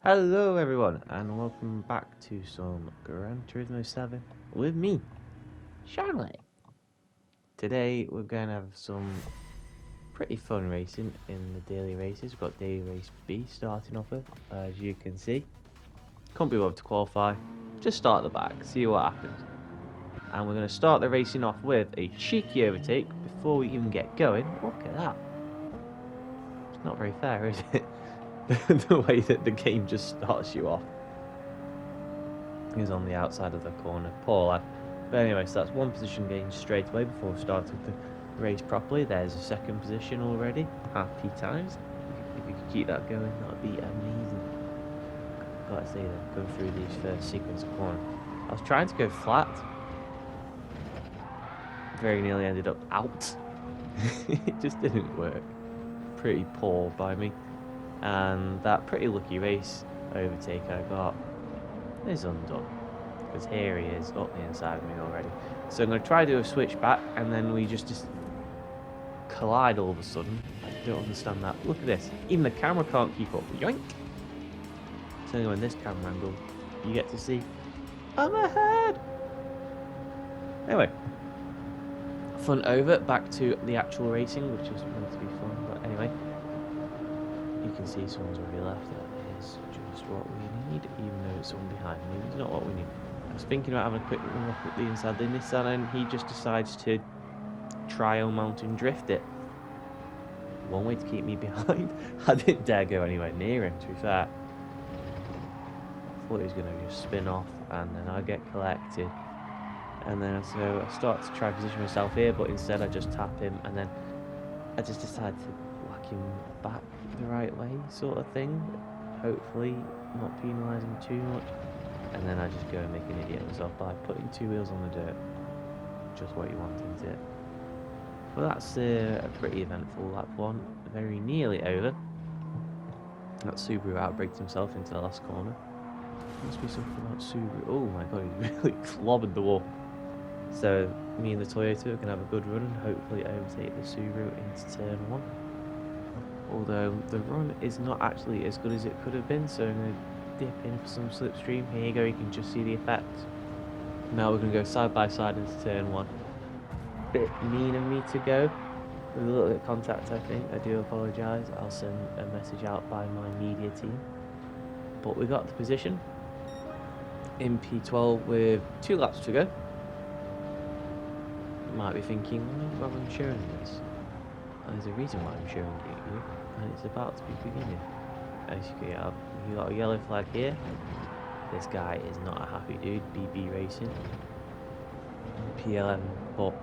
Hello everyone and welcome back to some Gran Turismo 7 with me, Charlotte. Today we're going to have some pretty fun racing in the daily races. We've got daily race B starting off with, as you can see. Can't be able to qualify, just start at the back, see what happens. And we're going to start the racing off with a cheeky overtake before we even get going. Look at that. It's not very fair, is it? The way that the game just starts you off. He's on the outside of the corner, poor lad. But anyway, so that's one position gain straight away before starting the race properly. There's a second position already. Happy times. If you could keep that going, that would be amazing. Gotta say that, going through these first sequence of corner. I was trying to go flat. Very nearly ended up out. It just didn't work. Pretty poor by me. And that pretty lucky race overtake I got is undone, because here he is up the inside of me already. So I'm going to try to do a switch back, and then we just collide all of a sudden. I don't understand that. Look at this. Even the camera can't keep up. Yoink! So anyway, in this camera angle, you get to see I'm ahead! Anyway, fun over. Back to the actual racing, which is meant to be fun. But anyway, you can see someone's already left. That is just what we need, even though it's someone behind me. It's not what we need. I was thinking about having a quick look at the inside of the Nissan, and he just decides to trial mountain drift it. One way to keep me behind. I didn't dare go anywhere near him, to be fair. I thought he was going to just spin off, and then I'd get collected. And then so I start to try and position myself here, but instead I just tap him, and then I just decide to whack him back the right way, sort of thing. Hopefully not penalising too much. And then I just go and make an idiot of myself by putting two wheels on the dirt. Just what you want, isn't it? Well, that's a pretty eventful lap one. Very nearly over. That Subaru outbraked himself into the last corner. Must be something about Subaru. Oh my god, he's really clobbered the wall. So me and the Toyota can have a good run and hopefully overtake the Subaru into turn one. Although the run is not actually as good as it could have been, so I'm going to dip in for some slipstream. Here you go, you can just see the effect. Now we're going to go side by side into turn one. Bit mean of me to go with a little bit of contact, I think. I do apologise. I'll send a message out by my media team. But we got the position in P12 with 2 laps to go. You might be thinking, why am I showing this? And there's a reason why I'm showing it you, and it's about to be beginning. As you can get, you got a yellow flag here. This guy is not a happy dude. BB Racing, P11, but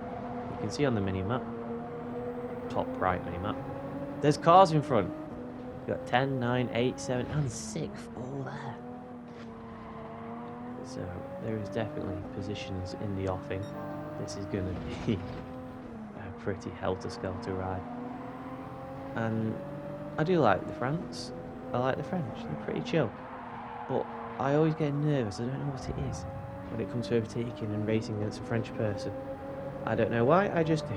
you can see on the mini map, top right mini map, there's cars in front. You got 10, 9, 8, 7, and 6 all there. So there is definitely positions in the offing. This is going to be a pretty helter-skelter ride. And I do like the France. I like the French. They're pretty chill. But I always get nervous. I don't know what it is when it comes to overtaking and racing against a French person. I don't know why, I just do.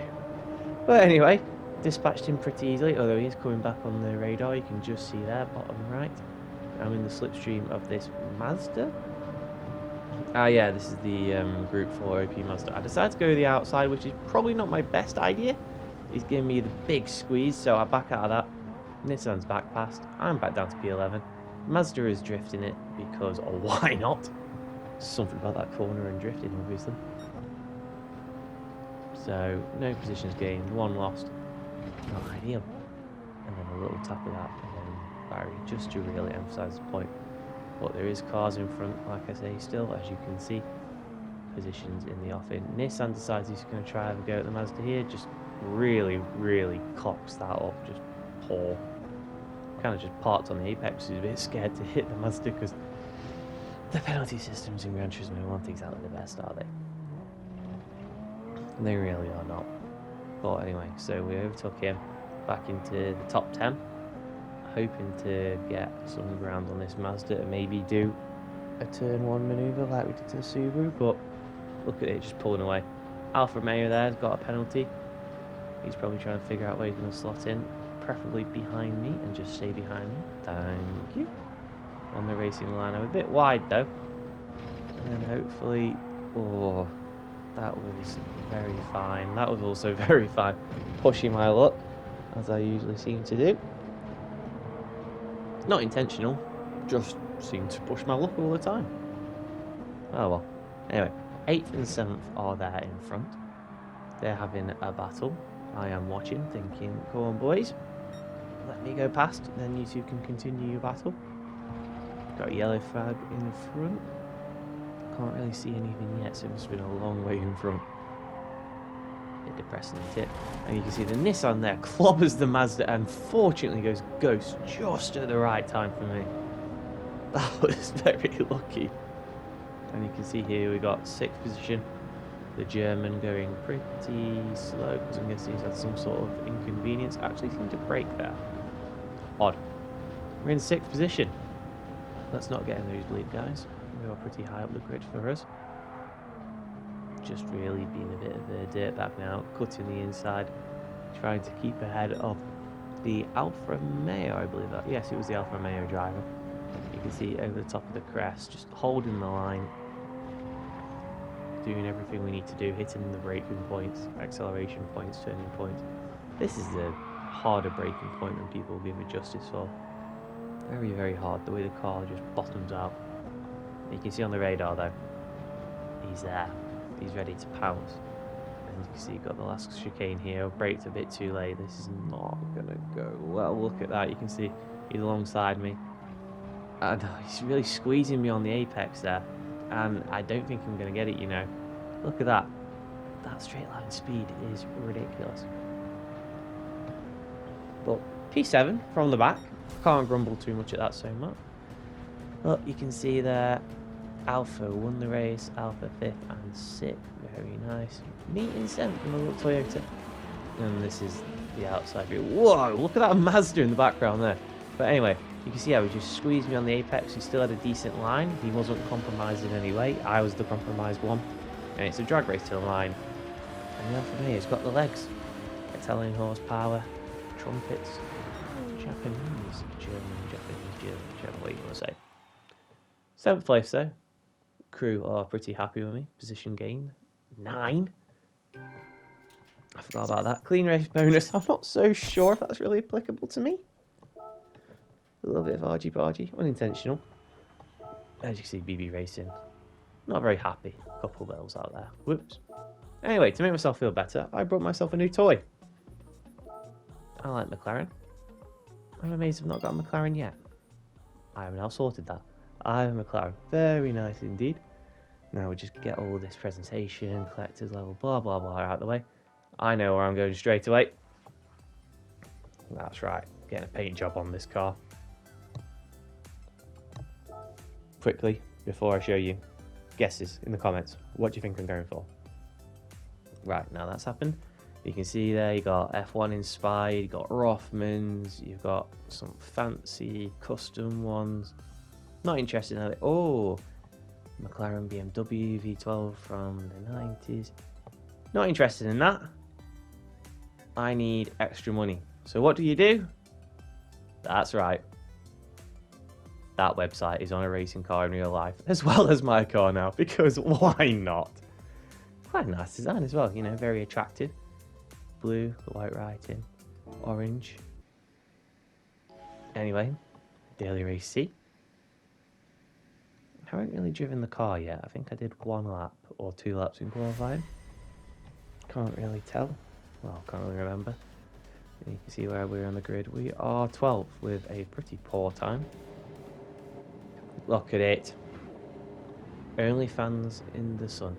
But anyway, dispatched him pretty easily, although he is coming back on the radar. You can just see there, bottom right. I'm in the slipstream of this Mazda. Ah yeah, this is the Group 4 OP Mazda. I decided to go the outside, which is probably not my best idea. He's giving me the big squeeze, so I back out of that. Nissan's back past. I'm back down to P11. Mazda is drifting it because, or why not? Something about that corner and drifting, obviously. So, no positions gained, 1 lost. Not ideal. And then a little tap of that, and then Barry, just to really emphasise the point. But there is cars in front, like I say, still, as you can see. Positions in the offing. Nissan decides he's going to try and have a go at the Mazda here. Just really cocks that up. Just poor. Kind of just parked on the apex. He's a bit scared to hit the Mazda because the penalty systems in Gran Turismo aren't exactly the best, are they? They really are not. But anyway, so we overtook him back into the top 10. Hoping to get some ground on this Mazda and maybe do a turn 1 manoeuvre like we did to the Subaru, but look at it just pulling away. Alfa Romeo there's got a penalty. He's probably trying to figure out where he's going to slot in, preferably behind me, and just stay behind me. Thank you. on the racing line. I'm a bit wide though. And then hopefully... Oh, that was very fine. That was also very fine. Pushing my luck, as I usually seem to do. Not intentional, just seem to push my luck all the time. Oh well. Anyway, 8th and 7th are there in front. They're having a battle. I am watching, thinking, come on boys, let me go past, then you two can continue your battle. Got a yellow flag in front. Can't really see anything yet, so it must have been a long way in front. Bit depressing, isn't it? And you can see the Nissan there clobbers the Mazda and fortunately goes ghost just at the right time for me. That was very lucky. And you can see here we got 6th position. The German going pretty slow because I'm guessing he's had some sort of inconvenience. Actually seemed to brake there. Odd. We're in 6th position. Let's not get a nosebleed, guys. We are pretty high up the grid for us. Just really being a bit of a dirtbag now, cutting the inside, trying to keep ahead of the Alfa Romeo, I believe that. Yes, it was the Alfa Romeo driver. You can see over the top of the crest, just holding the line, doing everything we need to do, hitting the braking points, acceleration points, turning points. This is the harder braking point than people give it justice for. Very, very hard, the way the car just bottoms out. You can see on the radar though, he's there. He's ready to pounce. And you can see you've got the last chicane here. I've braked a bit too late. This is not going to go well. Look at that. You can see he's alongside me. And he's really squeezing me on the apex there. And I don't think I'm going to get it, you know. Look at that. That straight line speed is ridiculous. But P7 from the back. Can't grumble too much at that so much. Look, you can see there. Alpha won the race, Alpha 5th and 6th, very nice. Meet in 7th from the little Toyota. And this is the outside view. Whoa, look at that Mazda in the background there. But anyway, you can see how he just squeezed me on the apex. He still had a decent line. He wasn't compromised in any way. I was the compromised one. And it's a drag race to the line. And the Alfa Romeo's got the legs. Italian horsepower, trumpets, Japanese, German, whichever way you want to say. 7th place though. Crew are pretty happy with me. Position gain 9. I forgot about that. Clean race bonus. I'm not so sure if that's really applicable to me. A little bit of argy-bargy. Unintentional. As you can see, BB Racing. Not very happy. A couple bells out there. Whoops. Anyway, to make myself feel better, I brought myself a new toy. I like McLaren. I'm amazed I've not got a McLaren yet. I have now sorted that. I have a McLaren. Very nice indeed. Now we just get all this presentation, collector's level, blah, blah, blah out of the way. I know where I'm going straight away. That's right. Getting a paint job on this car. Quickly, before I show you, guesses in the comments. What do you think I'm going for? Right, now that's happened. You can see there, you got F1 inspired, you got Rothmans, you've got some fancy custom ones. Not interested in that. Oh, McLaren BMW V12 from the 90s. Not interested in that. I need extra money. So what do? That's right. That website is on a racing car in real life, as well as my car now, because why not? Quite a nice design as well, you know, very attractive. Blue, the white writing, orange. Anyway, Daily Race C. I haven't really driven the car yet. I think I did 1 lap or 2 laps in qualifying. Can't really tell. Well, can't really remember. And you can see where we're on the grid. We are 12th with a pretty poor time. Look at it. Only fans in the sun.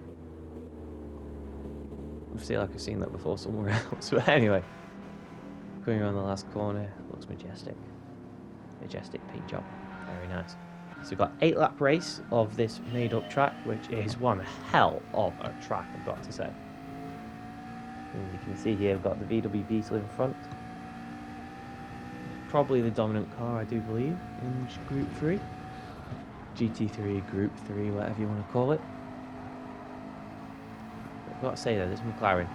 I feel like I've seen that before somewhere else. But anyway, going around the last corner. Looks majestic. Majestic paint job. Very nice. So we've got 8-lap race of this made-up track, which is one hell of a track, I've got to say. And you can see here, we've got the VW Beetle in front. Probably the dominant car, I do believe, in Group 3. GT3, Group 3, whatever you want to call it. I've got to say though, this McLaren,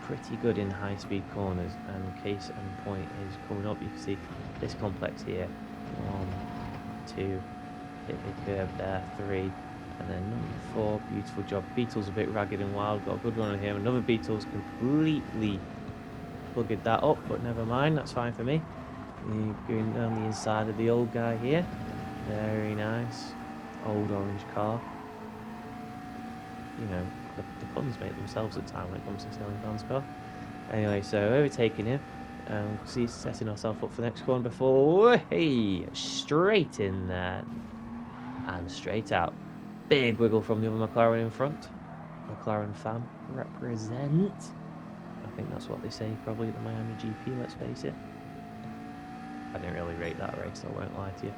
pretty good in high-speed corners, and case in point is coming up. You can see this complex here. 1, 2, hit the curb there, 3, and then number 4, beautiful job. Beetle's a bit ragged and wild, got a good run on him. Another Beetle's completely buggered that up, but never mind, that's fine for me. Going down the inside of the old guy here, very nice, old orange car. You know, the puns make themselves at time when it comes to selling Don's car. Anyway, so overtaking him. See, setting ourselves up for the next corner before, hey, straight in there and straight out. Big wiggle from the other McLaren in front. McLaren fam represent. I think that's what they say probably at the Miami GP, let's face it. I didn't really rate that race, I won't lie to you.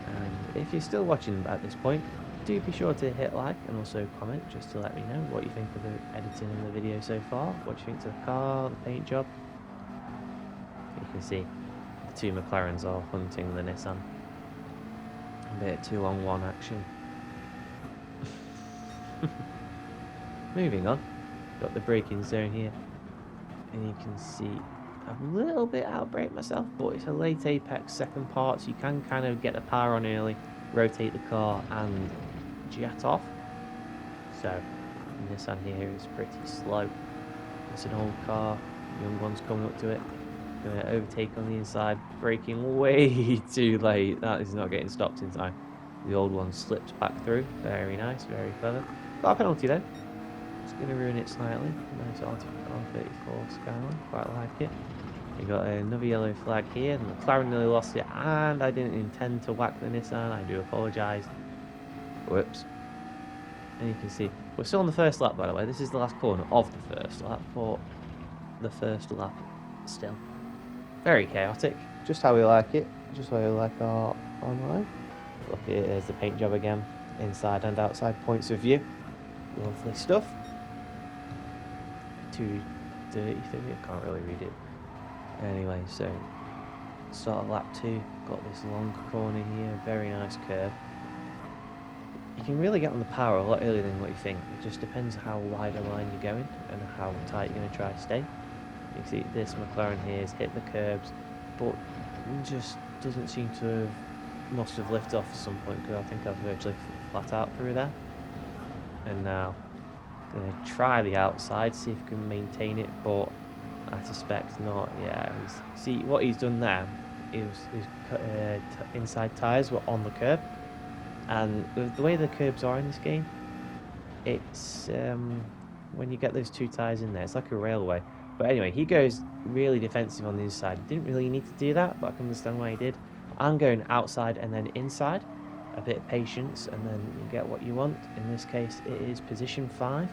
And if you're still watching at this point, do be sure to hit like and also comment just to let me know what you think of the editing in the video so far. What you think to the car, the paint job. You can see the two McLarens are hunting the Nissan. A bit 2-on-1 action. Moving on, got the braking zone here, and you can see I've a little bit outbrake myself, but it's a late apex second part, so you can kind of get the power on early, rotate the car and jet off. So the Nissan here is pretty slow. It's an old car, young one's coming up to it. Going to overtake on the inside, braking way too late. That is not getting stopped in time. The old one slipped back through. Very nice, very clever. Got a penalty though. It's going to ruin it slightly. Nice R34 Skyline, quite like it. You got another yellow flag here. The McLaren nearly lost it, and I didn't intend to whack the Nissan. I do apologise. Whoops. And you can see we're still on the first lap, by the way. This is the last corner of the first lap, but the first lap still. Very chaotic, just how we like it, just how we like our online. Look, here's the paint job again, inside and outside points of view. Lovely stuff. 2:33, I can't really read it. Anyway, so start of lap 2, got this long corner here, very nice curve. You can really get on the power a lot earlier than what you think. It just depends how wide a line you're going and how tight you're going to try to stay. You can see this McLaren here has hit the curbs, but just doesn't seem to have, must have lifted off at some point, because I think I've virtually flat out through there. And now, going to try the outside, see if we can maintain it, but I suspect not. Yeah, see what he's done there, his inside tyres were on the curb, and with the way the curbs are in this game, it's, when you get those two tyres in there, it's like a railway. But anyway, he goes really defensive on the inside. Didn't really need to do that, but I can understand why he did. I'm going outside and then inside. A bit of patience, and then you get what you want. In this case, it is position 5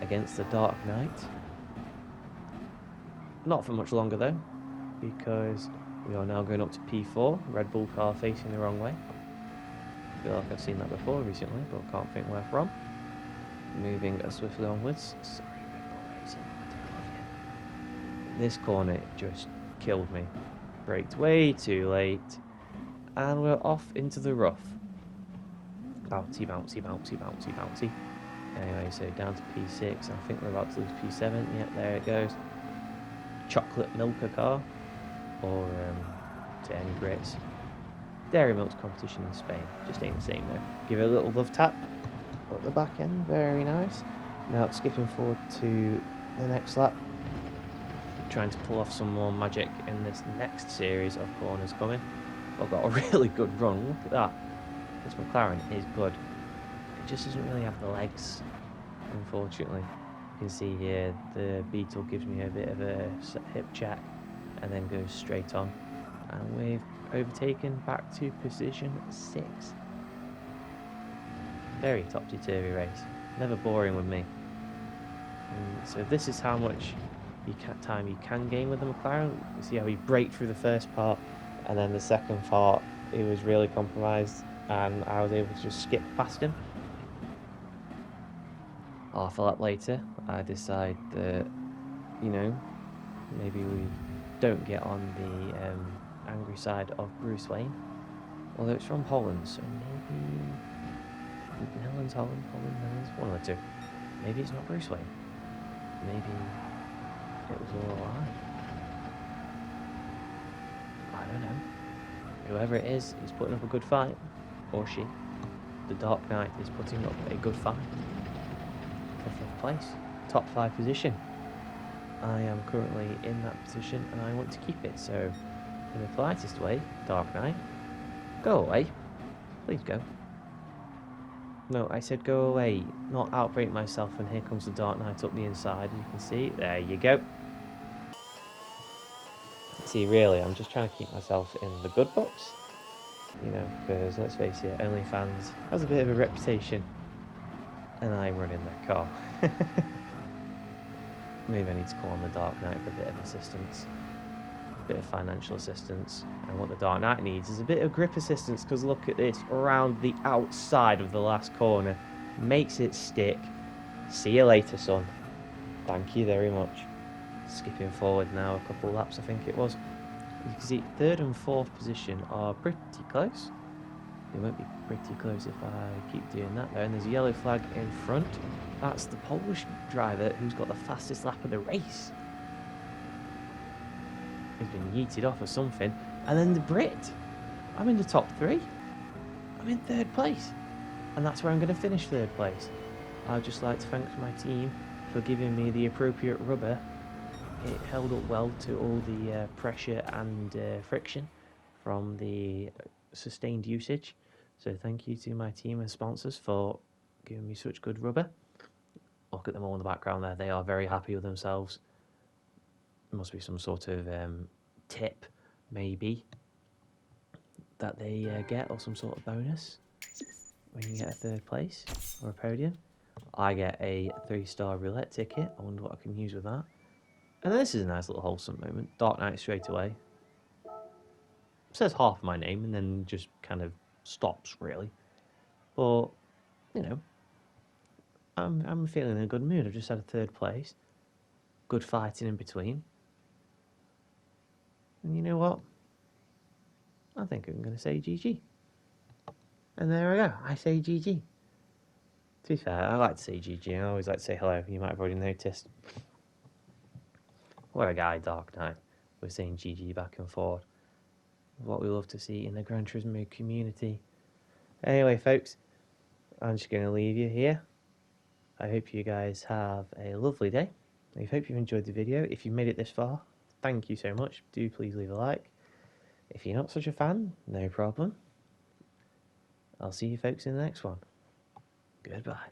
against the Dark Knight. Not for much longer, though, because we are now going up to P4. Red Bull car facing the wrong way. I feel like I've seen that before recently, but can't think where from. Moving swiftly onwards. Sorry, Red Bull Racing. This corner just killed me. Braked way too late. And we're off into the rough. Bouncy, bouncy, bouncy, bouncy, bouncy. Anyway, so down to P6. I think we're about to lose P7. Yep, there it goes. Chocolate Milker car. Or to any grits. Dairy Milk's competition in Spain. Just ain't the same though. Give it a little love tap at the back end. Very nice. Now skipping forward to the next lap. Trying to pull off some more magic in this next series of corners coming. I've got a really good run. Look at that. This McLaren is good. It just doesn't really have the legs, unfortunately. You can see here the Beetle gives me a bit of a hip check and then goes straight on. And we've overtaken back to position 6. Very topsy-turvy race. Never boring with me. So this is how much time you can gain with the McLaren. You see how he braked through the first part, and then the second part it was really compromised, and I was able to just skip past him. Half a lap later, I decide that, you know, maybe we don't get on the angry side of Bruce Wayne. Although it's from Holland, so maybe Netherlands, Holland, Netherlands, one of the two. Maybe it's not Bruce Wayne. Maybe it was all a lie. I don't know. whoever it is putting up a good fight, or she. The Dark Knight is putting up a good fight for 5th place, top 5 position. I am currently in that position and I want to keep it, so in the politest way, Dark Knight, go away. Please go. No, I said go away, not outbreak myself, and here comes the Dark Knight up the inside, you can see, there you go. See, really, I'm just trying to keep myself in the good books, you know, because let's face it, OnlyFans has a bit of a reputation, and I'm running their car. Maybe I need to call on the Dark Knight for a bit of assistance, a bit of financial assistance, and what the Dark Knight needs is a bit of grip assistance, because look at this, around the outside of the last corner, makes it stick. See you later, son. Thank you very much. Skipping forward now a couple laps, I think it was. You can see 3rd and 4th position are pretty close. They won't be pretty close if I keep doing that though. And there's a yellow flag in front. That's the Polish driver who's got the fastest lap of the race. He's been yeeted off or something. And then the Brit. I'm in the top 3. I'm in 3rd place. And that's where I'm going to finish 3rd place. I'd just like to thank my team for giving me the appropriate rubber. It held up well to all the pressure and friction from the sustained usage. So thank you to my team and sponsors for giving me such good rubber. Look at them all in the background there. They are very happy with themselves. There must be some sort of tip, maybe, that they get, or some sort of bonus when you get a 3rd place or a podium. I get a 3-star roulette ticket. I wonder what I can use with that. And this is a nice little wholesome moment. Dark Knight straight away. Says half of my name and then just kind of stops, really. But, you know, I'm feeling in a good mood. I've just had a 3rd place. Good fighting in between. And you know what? I think I'm going to say GG. And there I go. I say GG. To be fair, I like to say GG. I always like to say hello. You might have already noticed. What a guy, Dark Knight. We're saying GG back and forth. What we love to see in the Gran Turismo community. Anyway, folks, I'm just going to leave you here. I hope you guys have a lovely day. I hope you've enjoyed the video. If you've made it this far, thank you so much. Do please leave a like. If you're not such a fan, no problem. I'll see you folks in the next one. Goodbye.